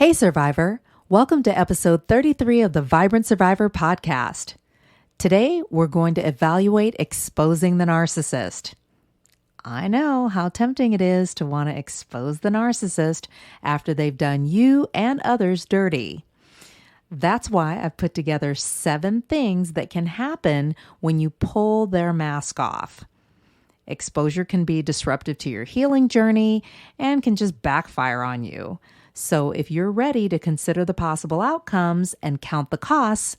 Hey, Survivor. Welcome to episode 33 of the Vibrant Survivor podcast. Today, we're going to evaluate exposing the narcissist. I know how tempting it is to want to expose the narcissist after they've done you and others dirty. That's why I've put together 7 things that can happen when you pull their mask off. Exposure can be disruptive to your healing journey and can just backfire on you. So if you're ready to consider the possible outcomes and count the costs,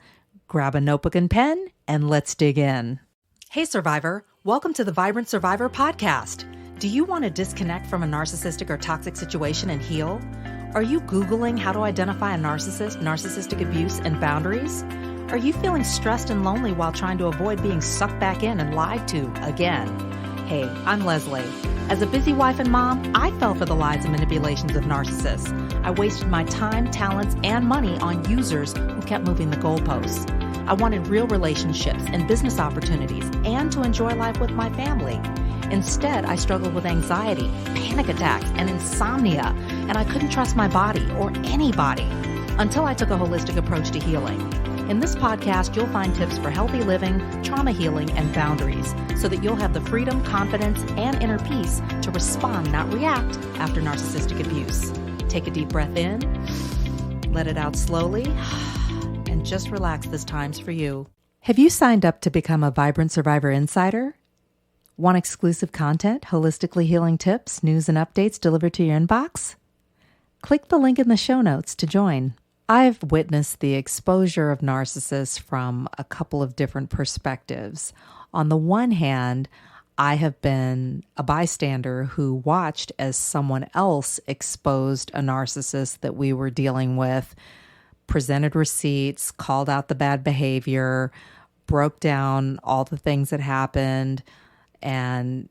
grab a notebook and pen and let's dig in. Hey, Survivor. Welcome to the Vibrant Survivor podcast. Do you want to disconnect from a narcissistic or toxic situation and heal? Are you Googling how to identify a narcissist, narcissistic abuse, and boundaries? Are you feeling stressed and lonely while trying to avoid being sucked back in and lied to again? Hey, I'm Lesley. As a busy wife and mom, I fell for the lies and manipulations of narcissists. I wasted my time, talents, and money on users who kept moving the goalposts. I wanted real relationships and business opportunities and to enjoy life with my family. Instead, I struggled with anxiety, panic attacks, and insomnia, and I couldn't trust my body or anybody until I took a holistic approach to healing. In this podcast, you'll find tips for healthy living, trauma healing, and boundaries so that you'll have the freedom, confidence, and inner peace to respond, not react, after narcissistic abuse. Take a deep breath in, let it out slowly, and just relax. This time's for you. Have you signed up to become a Vibrant Survivor Insider? Want exclusive content, holistically healing tips, news, and updates delivered to your inbox? Click the link in the show notes to join. I've witnessed the exposure of narcissists from a couple of different perspectives. On the one hand, I have been a bystander who watched as someone else exposed a narcissist that we were dealing with, presented receipts, called out the bad behavior, broke down all the things that happened, and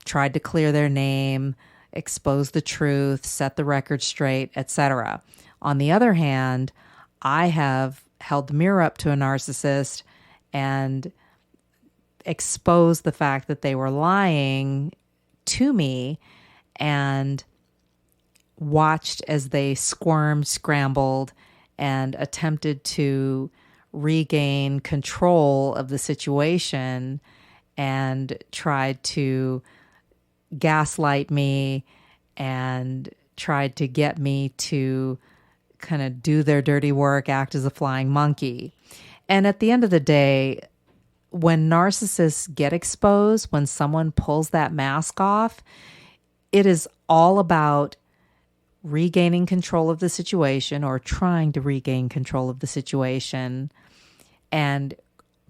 tried to clear their name, expose the truth, set the record straight, etc. On the other hand, I have held the mirror up to a narcissist and exposed the fact that they were lying to me and watched as they squirmed, scrambled, and attempted to regain control of the situation and tried to gaslight me and tried to get me to kind of do their dirty work, act as a flying monkey. And at the end of the day, when narcissists get exposed, when someone pulls that mask off, it is all about regaining control of the situation or trying to regain control of the situation and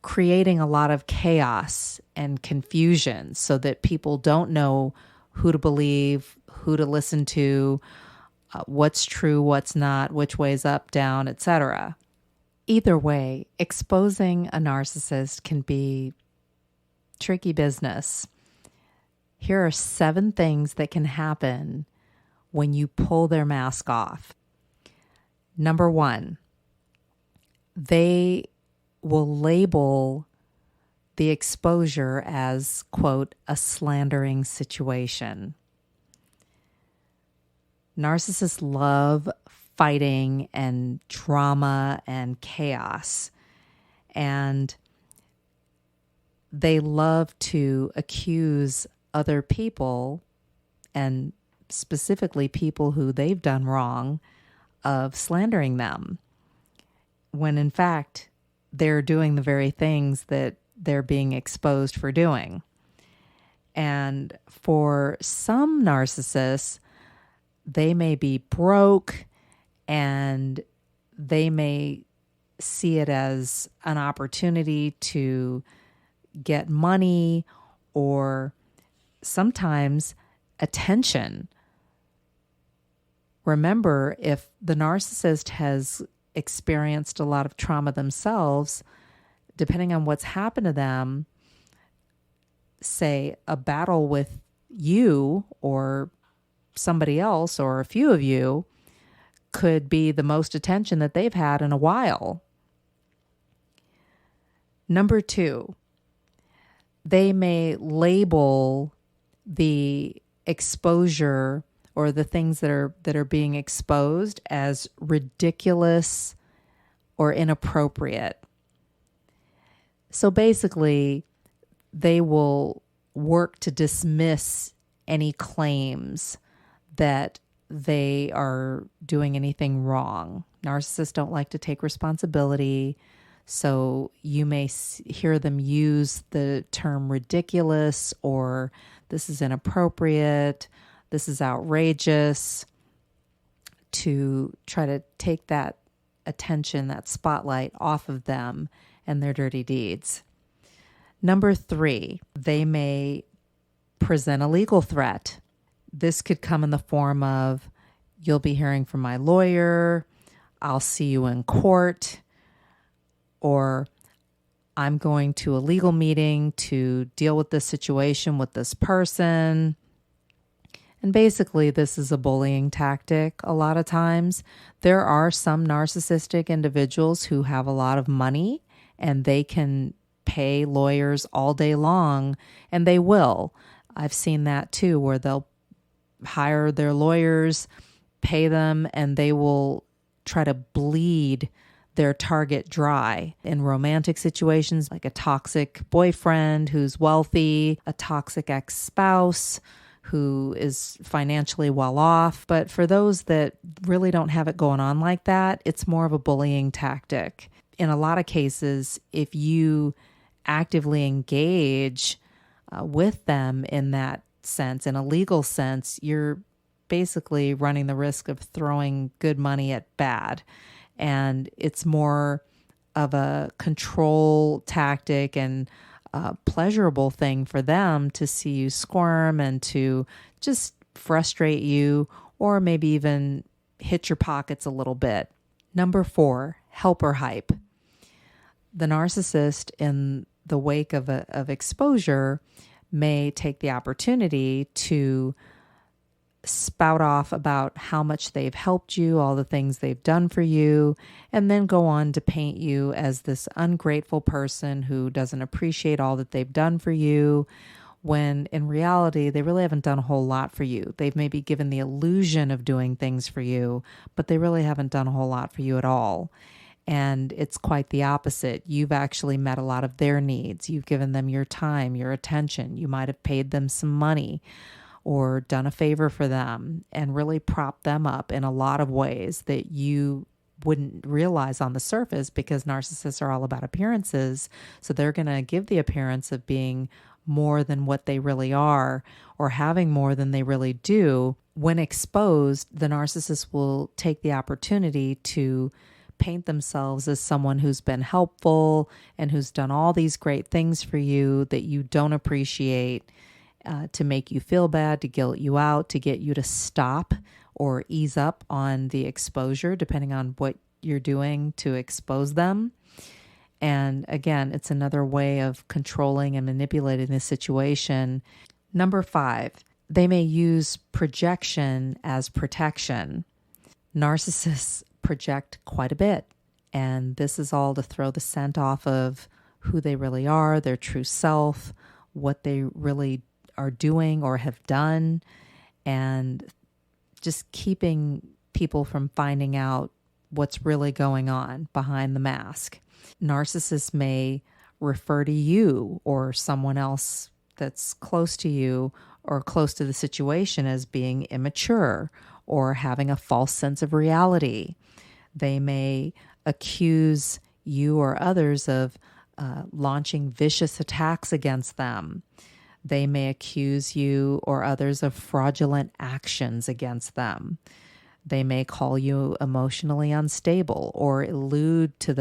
creating a lot of chaos and confusion so that people don't know who to believe, who to listen to, what's true, what's not, which way's up, down, etc. Either way, exposing a narcissist can be tricky business. Here are 7 things that can happen when you pull their mask off. Number 1, they will label the exposure as, quote, a slandering situation. Narcissists love fighting and drama and chaos, and they love to accuse other people, and specifically people who they've done wrong, of slandering them, when in fact they're doing the very things that they're being exposed for doing. And for some narcissists, they may be broke and they may see it as an opportunity to get money or sometimes attention. Remember, if the narcissist has experienced a lot of trauma themselves, depending on what's happened to them, say a battle with you or somebody else or a few of you could be the most attention that they've had in a while. Number 2, they may label the exposure or the things that are being exposed as ridiculous or inappropriate. So basically, they will work to dismiss any claims that they are doing anything wrong. Narcissists don't like to take responsibility, so you may hear them use the term ridiculous, or this is inappropriate, this is outrageous, to try to take that attention, that spotlight off of them and their dirty deeds. Number 3, they may present a legal threat. This could come in the form of, you'll be hearing from my lawyer, I'll see you in court, or I'm going to a legal meeting to deal with this situation with this person. And basically, this is a bullying tactic a lot of times. There are some narcissistic individuals who have a lot of money and they can pay lawyers all day long, and they will. I've seen that too, where they'll hire their lawyers, pay them, and they will try to bleed their target dry in romantic situations, like a toxic boyfriend who's wealthy, a toxic ex-spouse who is financially well off. But for those that really don't have it going on like that, it's more of a bullying tactic. In a lot of cases, if you actively engage with them in that sense, in a legal sense, you're basically running the risk of throwing good money at bad. And it's more of a control tactic and a pleasurable thing for them to see you squirm and to just frustrate you, or maybe even hit your pockets a little bit. Number 4, helper hype. The narcissist, in the wake of exposure, may take the opportunity to spout off about how much they've helped you, all the things they've done for you, and then go on to paint you as this ungrateful person who doesn't appreciate all that they've done for you, when in reality, they really haven't done a whole lot for you. They've maybe given the illusion of doing things for you, but they really haven't done a whole lot for you at all. And it's quite the opposite. You've actually met a lot of their needs. You've given them your time, your attention. You might have paid them some money or done a favor for them and really propped them up in a lot of ways that you wouldn't realize on the surface, because narcissists are all about appearances. So they're going to give the appearance of being more than what they really are, or having more than they really do. When exposed, the narcissist will take the opportunity to paint themselves as someone who's been helpful and who's done all these great things for you that you don't appreciate, to make you feel bad, to guilt you out, to get you to stop or ease up on the exposure, depending on what you're doing to expose them. And again, it's another way of controlling and manipulating the situation. Number 5, they may use projection as protection. Narcissists project quite a bit, and this is all to throw the scent off of who they really are, their true self, what they really are doing or have done, and just keeping people from finding out what's really going on behind the mask. Narcissists may refer to you or someone else that's close to you or close to the situation as being immature or having a false sense of reality. They may accuse you or others of launching vicious attacks against them. They may accuse you or others of fraudulent actions against them. They may call you emotionally unstable or allude to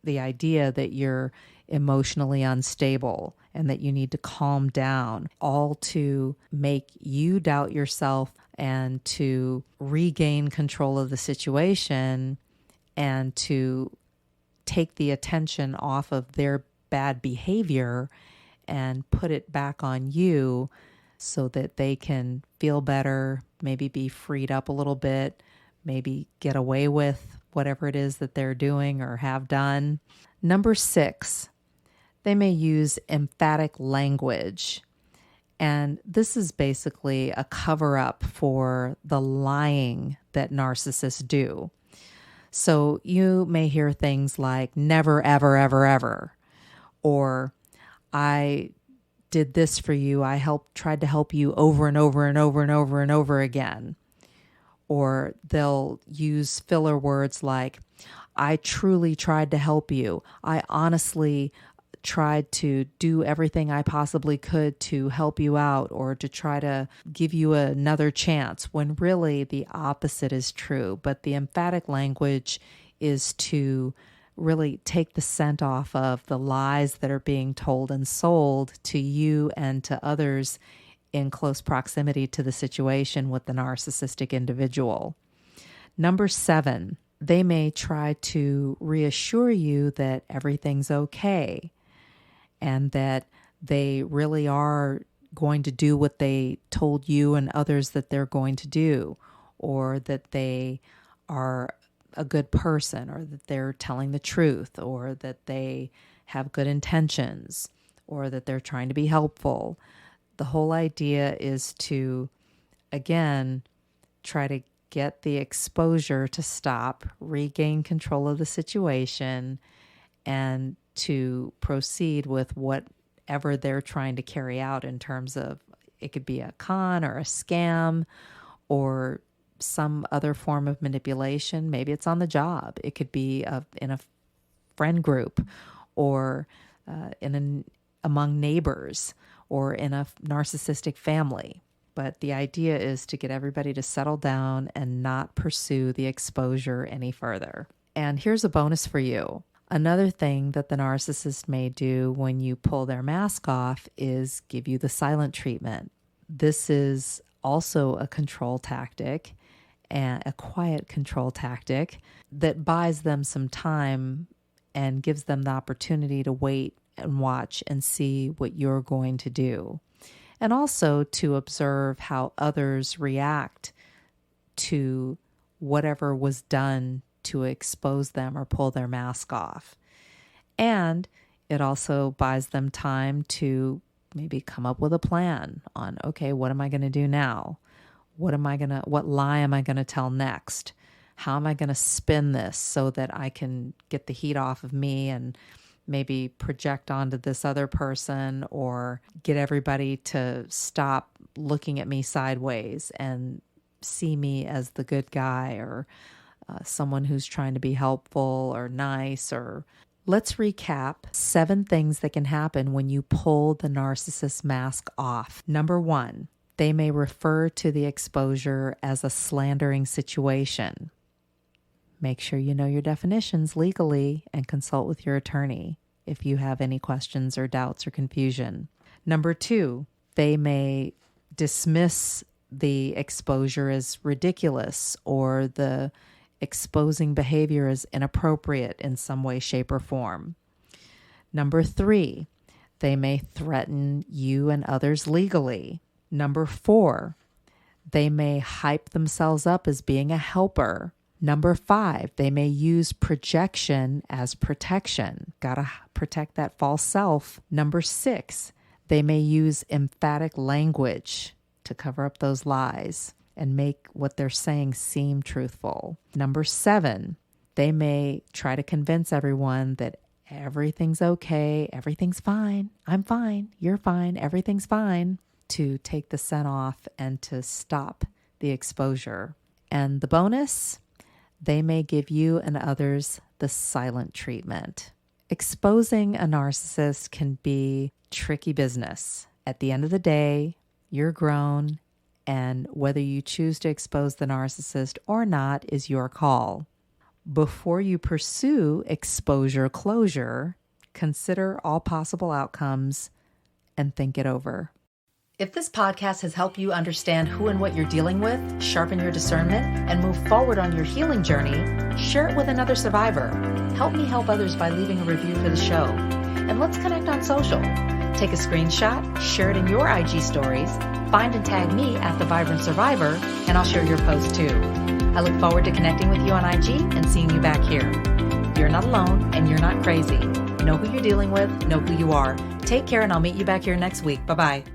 the idea that you're emotionally unstable and that you need to calm down, all to make you doubt yourself and to regain control of the situation and to take the attention off of their bad behavior and put it back on you so that they can feel better, maybe be freed up a little bit, maybe get away with whatever it is that they're doing or have done. Number 6, they may use emphatic language. And this is basically a cover-up for the lying that narcissists do. So you may hear things like, never, ever, ever, ever, or I did this for you. Tried to help you over and over and over and over and over again. Or they'll use filler words like, I truly tried to help you. I honestly tried to do everything I possibly could to help you out or to try to give you another chance, when really the opposite is true. But the emphatic language is to really take the scent off of the lies that are being told and sold to you and to others in close proximity to the situation with the narcissistic individual. Number 7, they may try to reassure you that everything's okay and that they really are going to do what they told you and others that they're going to do, or that they are a good person, or that they're telling the truth, or that they have good intentions, or that they're trying to be helpful. The whole idea is to, again, try to get the exposure to stop, regain control of the situation, and to proceed with whatever they're trying to carry out in terms of, it could be a con or a scam or some other form of manipulation. Maybe it's on the job. It could be in a friend group, or among neighbors, or in a narcissistic family. But the idea is to get everybody to settle down and not pursue the exposure any further. And here's a bonus for you. Another thing that the narcissist may do when you pull their mask off is give you the silent treatment. This is also a control tactic, and a quiet control tactic that buys them some time and gives them the opportunity to wait and watch and see what you're going to do. And also to observe how others react to whatever was done to expose them or pull their mask off. And it also buys them time to maybe come up with a plan on, okay, what am I going to do now? What lie am I going to tell next? How am I going to spin this so that I can get the heat off of me and maybe project onto this other person, or get everybody to stop looking at me sideways and see me as the good guy, or someone who's trying to be helpful or nice. Or let's recap 7 things that can happen when you pull the narcissist mask off. Number 1, they may refer to the exposure as a slandering situation. Make sure you know your definitions legally and consult with your attorney if you have any questions or doubts or confusion. Number 2, they may dismiss the exposure as ridiculous, or the exposing behavior as inappropriate in some way, shape, or form. Number 3, they may threaten you and others legally. Number 4, they may hype themselves up as being a helper. Number 5, they may use projection as protection. Gotta protect that false self. Number 6, they may use emphatic language to cover up those lies and make what they're saying seem truthful. Number 7, they may try to convince everyone that everything's okay, everything's fine, I'm fine, you're fine, everything's fine, to take the scent off and to stop the exposure. And the bonus, they may give you and others the silent treatment. Exposing a narcissist can be tricky business. At the end of the day, you're grown, and whether you choose to expose the narcissist or not is your call. Before you pursue exposure closure, consider all possible outcomes and think it over. If this podcast has helped you understand who and what you're dealing with, sharpen your discernment, and move forward on your healing journey, share it with another survivor. Help me help others by leaving a review for the show. And let's connect on social. Take a screenshot, share it in your IG stories, find and tag me at The Vibrant Survivor, and I'll share your post too. I look forward to connecting with you on IG and seeing you back here. You're not alone and you're not crazy. Know who you're dealing with, know who you are. Take care, and I'll meet you back here next week. Bye-bye.